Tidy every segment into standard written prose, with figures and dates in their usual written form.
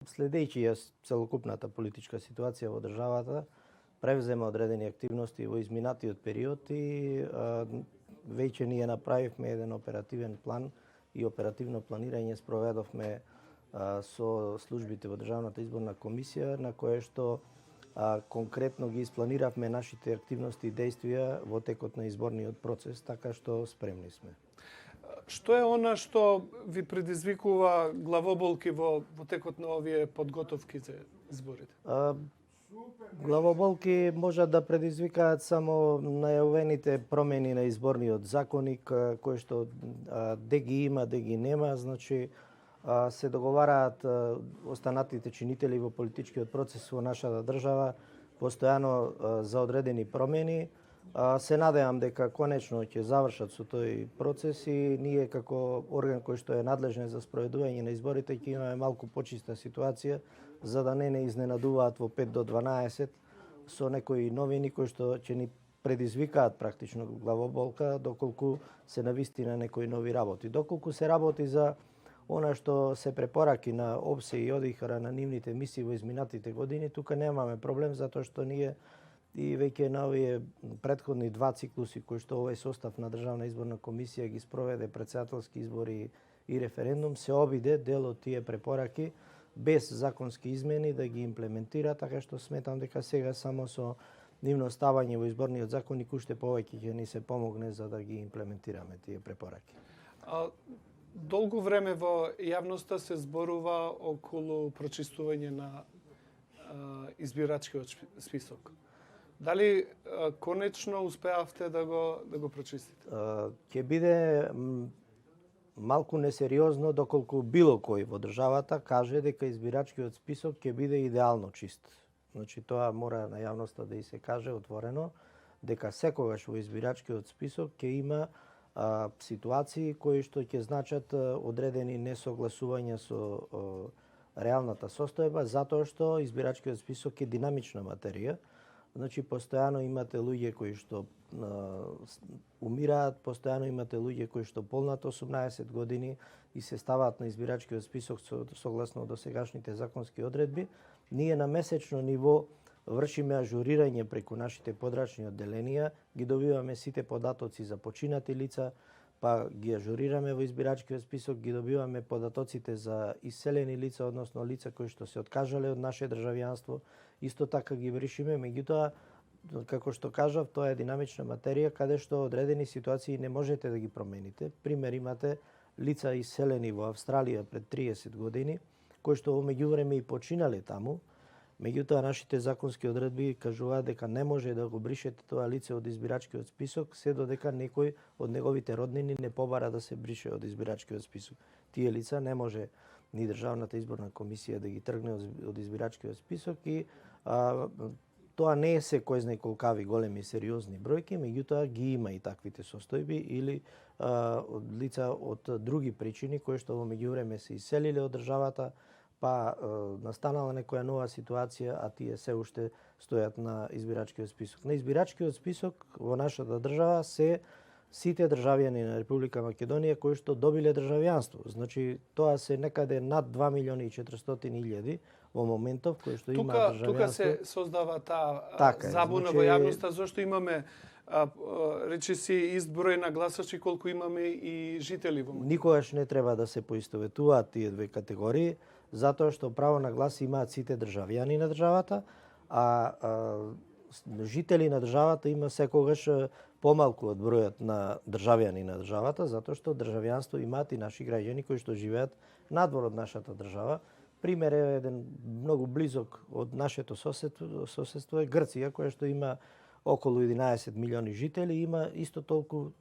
Следејќи ја целокупната политичка ситуација во државата, превзема одредени активности во изминатиот период и веќе ние направивме еден оперативен план и оперативно планирање спроведовме со службите во Државната изборна комисија, на кое што конкретно ги испланиравме нашите активности и действија во текот на изборниот процес, така што спремни сме. Што е она што ви предизвикува главоболки во текот на овие подготовки за изборите? Главоболки можат да предизвикаат само најавените промени на изборниот законник, кои што де ги има, де ги нема, значи се договараат останатите чинители во политичкиот процес во нашата држава постојано за одредени промени. Се надевам дека конечно ќе завршат со тој процес и ние како орган кој што е надлежен за спроведување на изборите ќе имаме малку почиста ситуација, за да не изненадуваат во 5 до 12 со некои новини кои што ќе ни предизвикаат практично главоболка, доколку се навистина некои нови работи. Доколку се работи за она што се препораки на ОПСЕ и ОДИХР на нивните мисии во изминатите години, тука немаме проблем, затоа што ние и веќе на овие претходни два циклуси кои што овој состав на Државна изборна комисија ги спроведе претседателски избори и референдум, се обиде дел од тие препораки без законски измени да ги имплементира, така што сметам дека сега само со нивно ставање во изборниот законник уште повеќе ќе ни се помогне за да ги имплементираме тие препораки. Долго време во јавноста се зборува околу прочистување на избирачкиот список. Дали конечно успеавте да го прочистите? Ќе биде малку несериозно доколку било кој во државата каже дека избирачкиот список ќе биде идеално чист. Значи тоа мора на јавноста да и се каже отворено дека секогаш во избирачкиот список ќе има ситуации кои што ќе значат одредени несогласувања со реалната состојба, затоа што избирачкиот список е динамична материја. Значи, постојано имате луѓе кои што умираат, постојано имате луѓе кои што полнат 18 години и се ставаат на избирачкиот список согласно досегашните законски одредби. Ние на месечно ниво вршиме ажурирање преку нашите подрачни одделенија, ги добиваме сите податоци за починати лица, па ги ажурираме во избирачкиот список, ги добиваме податоците за иселени лица, односно лица кои што се откажале од наше државјанство, исто така ги вршиме, меѓутоа, како што кажав, тоа е динамична материја, каде што одредени ситуации не можете да ги промените. Пример имате лица иселени во Австралија пред 30 години, кои што во меѓувреме и починале таму, меѓутоа нашите законски одредби кажуваат дека не може да го бришете тоа лице од избирачкиот список, се додека некој од неговите роднини не побара да се брише од избирачкиот список. Тие лица не може ни Државната изборна комисија да ги тргне од избирачкиот список и тоа не е се кој знае колкави големи сериозни бројки, меѓутоа ги има и таквите состојби или лица од други причини кои што во меѓувреме се иселиле од државата, па настанала некоја нова ситуација, а тие се уште стојат на избирачкиот список. На избирачкиот список во нашата држава се сите државјани на Република Македонија кои што добиле државјанство. Значи, тоа се некаде над 2.400.000 во моментов кои што има државјанство. Тука се создава таа забуна во јавноста, зашто имаме речи си изброј на гласачи колку имаме и жители во Македонија. Никогаш не треба да се поистоветуваат тие две категории, затоа што право на глас имаат сите државјани на државата, а жители на државата има секогаш помалку од бројот на државјани на државата, затоа што државјанство имаат и наши граѓани кои што живеат надвор од нашата држава. Пример е еден многу близок од нашето соседство е Грција, која што има околу 11 милиони жители и има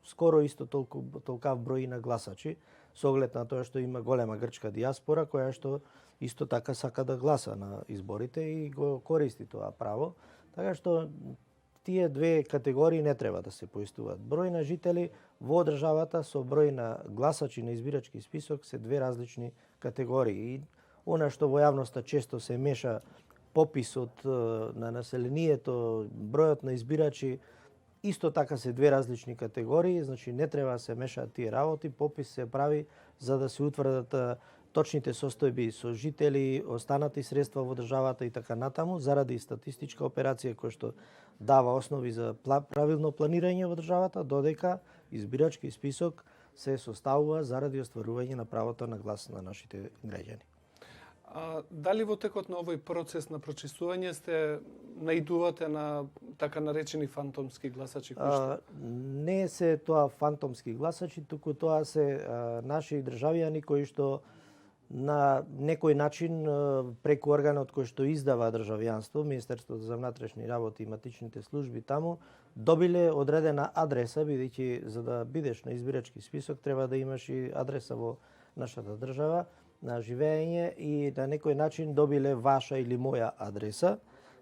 скоро исто толкав број на гласачи, со оглед на тоа што има голема грчка дијаспора која што исто така сака да гласа на изборите и го користи тоа право. Така што тие две категории не треба да се поистуваат. Број на жители во државата со број на гласачи на избирачки список се две различни категории. И она што во јавноста често се меша пописот на населението, бројот на избирачи, исто така се две различни категории, значи не треба да се мешаат тие работи, попис се прави за да се утврдат точните состојби со жители, останати средства во државата и така натаму, заради статистичка операција која што дава основи за правилно планирање во државата, додека избирачки список се составува заради остварување на правото на глас на нашите граѓани. Дали во текот на овој процес на прочистување сте наидувате на така наречени фантомски гласачи? Не се тоа фантомски гласачи, туку тоа се наши државјани кои што на некој начин преку органот кој што издава државјанство, Министерството за внатрешни работи и матичните служби таму, добиле одредена адреса, бидејќи за да бидеш на избирачки список треба да имаш и адреса во нашата држава на живење и на некој начин добиле ваша или моја адреса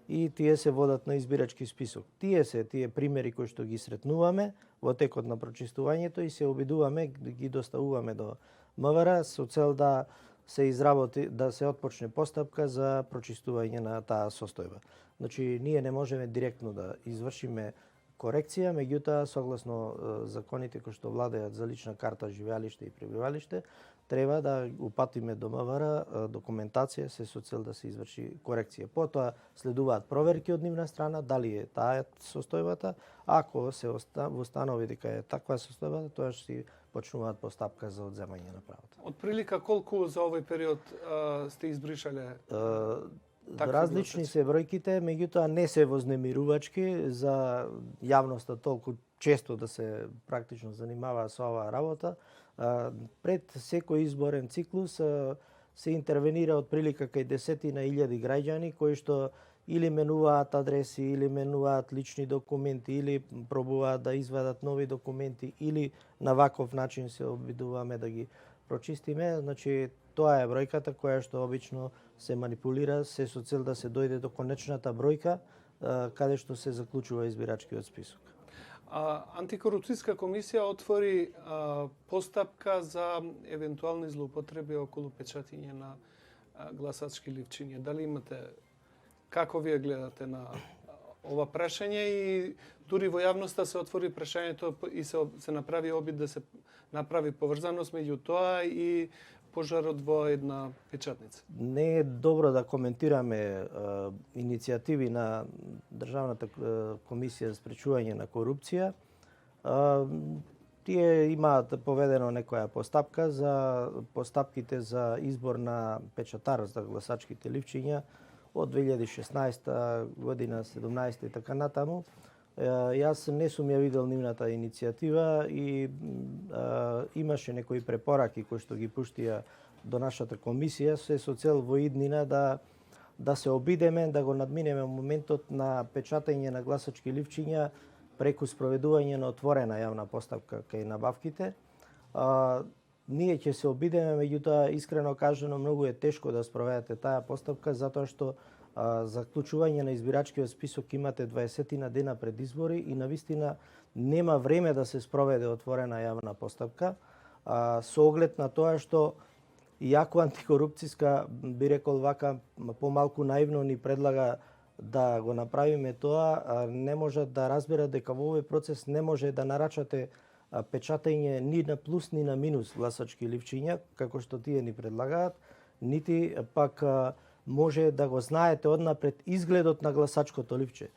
и тие се водат на избирачки список. Тие примери кои што ги сретнуваме во текот на прочистувањето и се обидуваме да ги доставуваме до МВР со цел да се изработи, да се отпочне постапка за прочистување на таа состојба. Значи, ние не можеме директно да извршиме корекција, меѓутоа, согласно законите кои што владеат за лична карта, живеалиште и пребивалиште, треба да упатиме до МВР документација се со цел да се изврши корекција. Потоа следуваат проверки од нивна страна, дали е таа состојбата, ако се установи дека е таква состојбата, тоа ќе си почнуваат постапка за одземање на правото. Отприлика колку за овој период сте избришале? Различни се бројките, меѓутоа не се вознемирувачки за јавноста толку често да се практично занимава со оваа работа. Пред секој изборен циклус се интервенира отприлика кај десетина илјади граѓани кои што или менуваат адреси, или менуваат лични документи, или пробуваат да извадат нови документи, или на ваков начин се обидуваме да ги прочистиме. Значи, тоа е бројката која што обично се манипулира, се со цел да се дојде до конечната бројка, каде што се заклучува избирачкиот список. Антикорупцијска комисија отвори постапка за евентуални злоупотреби околу печатење на гласачки ливчиња. Дали имате, како вие гледате на ова прашање и дури во јавноста се отвори прашањето и се направи обид да се направи поврзаност меѓу тоа и пожарот во една печатница? Не е добро да коментираме иницијативи на Државната комисија за спречување на корупција. Тие имаат поведено некоја постапка за постапките за избор на печатар за гласачките ливчиња од 2016 година, 17 и така натаму. Јас не сум ја видел нивната иницијатива и имаше некои препораки кои што ги пуштија до нашата комисија се со цел во иднина да се обидеме да го надминеме моментот на печатање на гласачки ливчиња преку спроведување на отворена јавна постапка кај набавките. Ние ќе се обидеме, меѓутоа искрено кажано многу е тешко да спроведете таа постапка затоа што заклучување на избирачкиот список имате 20 дена пред избори и навистина нема време да се спроведе отворена јавна постапка со оглед на тоа што иако антикорупцијска, би рекол вака, помалку наивно ни предлага да го направиме тоа, не може да разберат дека во овој процес не може да нарачате печатање ни на плюс ни на минус гласачки ливчиња, како што тие ни предлагаат, нити пак може да го знаете однапред изгледот на гласачкото ливче.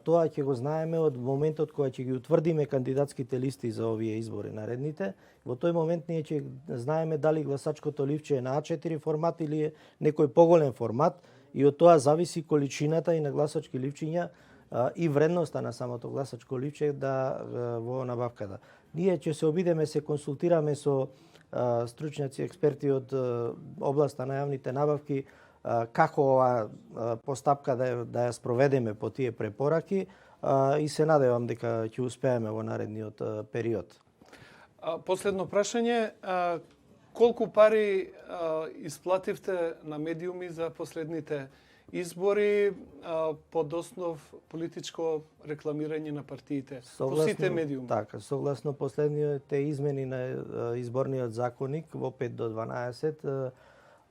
Тоа ќе го знаеме од моментот кога ќе ги утврдиме кандидатските листи за овие избори наредните. Во тој момент ние ќе знаеме дали гласачкото ливче е на А4 формат или е некој поголем формат и од тоа зависи количината и на гласачки ливчиња и вредноста на самото гласачко ливче во набавката. Ние ќе се обидеме се консултираме со стручњаци експерти од областа на јавните набавки како ова постапка да ја спроведеме по тие препораки и се надевам дека ќе успееме во наредниот период. Последно прашање, колку пари исплативте на медиуми за последните избори под основ политичко рекламирање на партиите по сите медиуми? Така, согласно последните измени на изборниот законник во 5 до 12,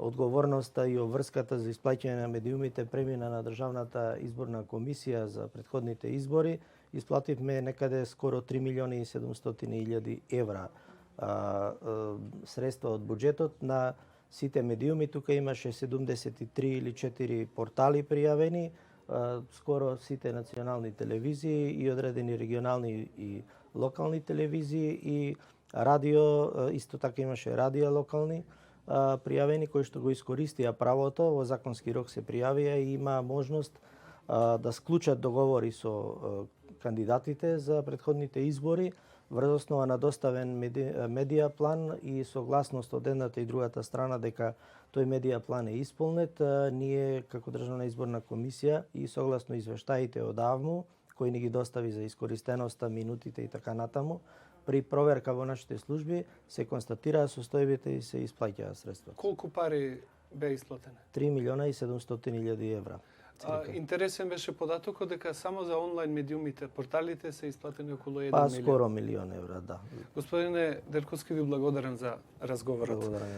одговорноста и обврската за исплаќање на медиумите премина на Државната изборна комисија за претходните избори. Исплативме некаде скоро 3.700.000 евра средства од буџетот на сите медиуми. Тука имаше 73 или 4 портали пријавени, скоро сите национални телевизии и одредени регионални и локални телевизии и радио, иско така имаше радија локални пријавени кои што го искористија правото, во законски рок се пријавија и има можност да склучат договори со кандидатите за претходните избори врз основа на доставен медија план и согласност од едната и другата страна дека тој медија план е исполнет. Ние како Државна изборна комисија и согласно извештаите од АВМУ кои ни ги достави за искористеноста, минутите и така натаму, при проверка во нашите служби се констатираа состојбите и се исплаќаа средства. Колку пари беа исплатени? 3.700.000 евра. Интересен беше податокот дека само за онлайн медиумите, порталите се исплатени околу 1 Па милион. скоро 1 милион евра, да. Господине Дерковски, ви благодарам за разговорот. Благодарам.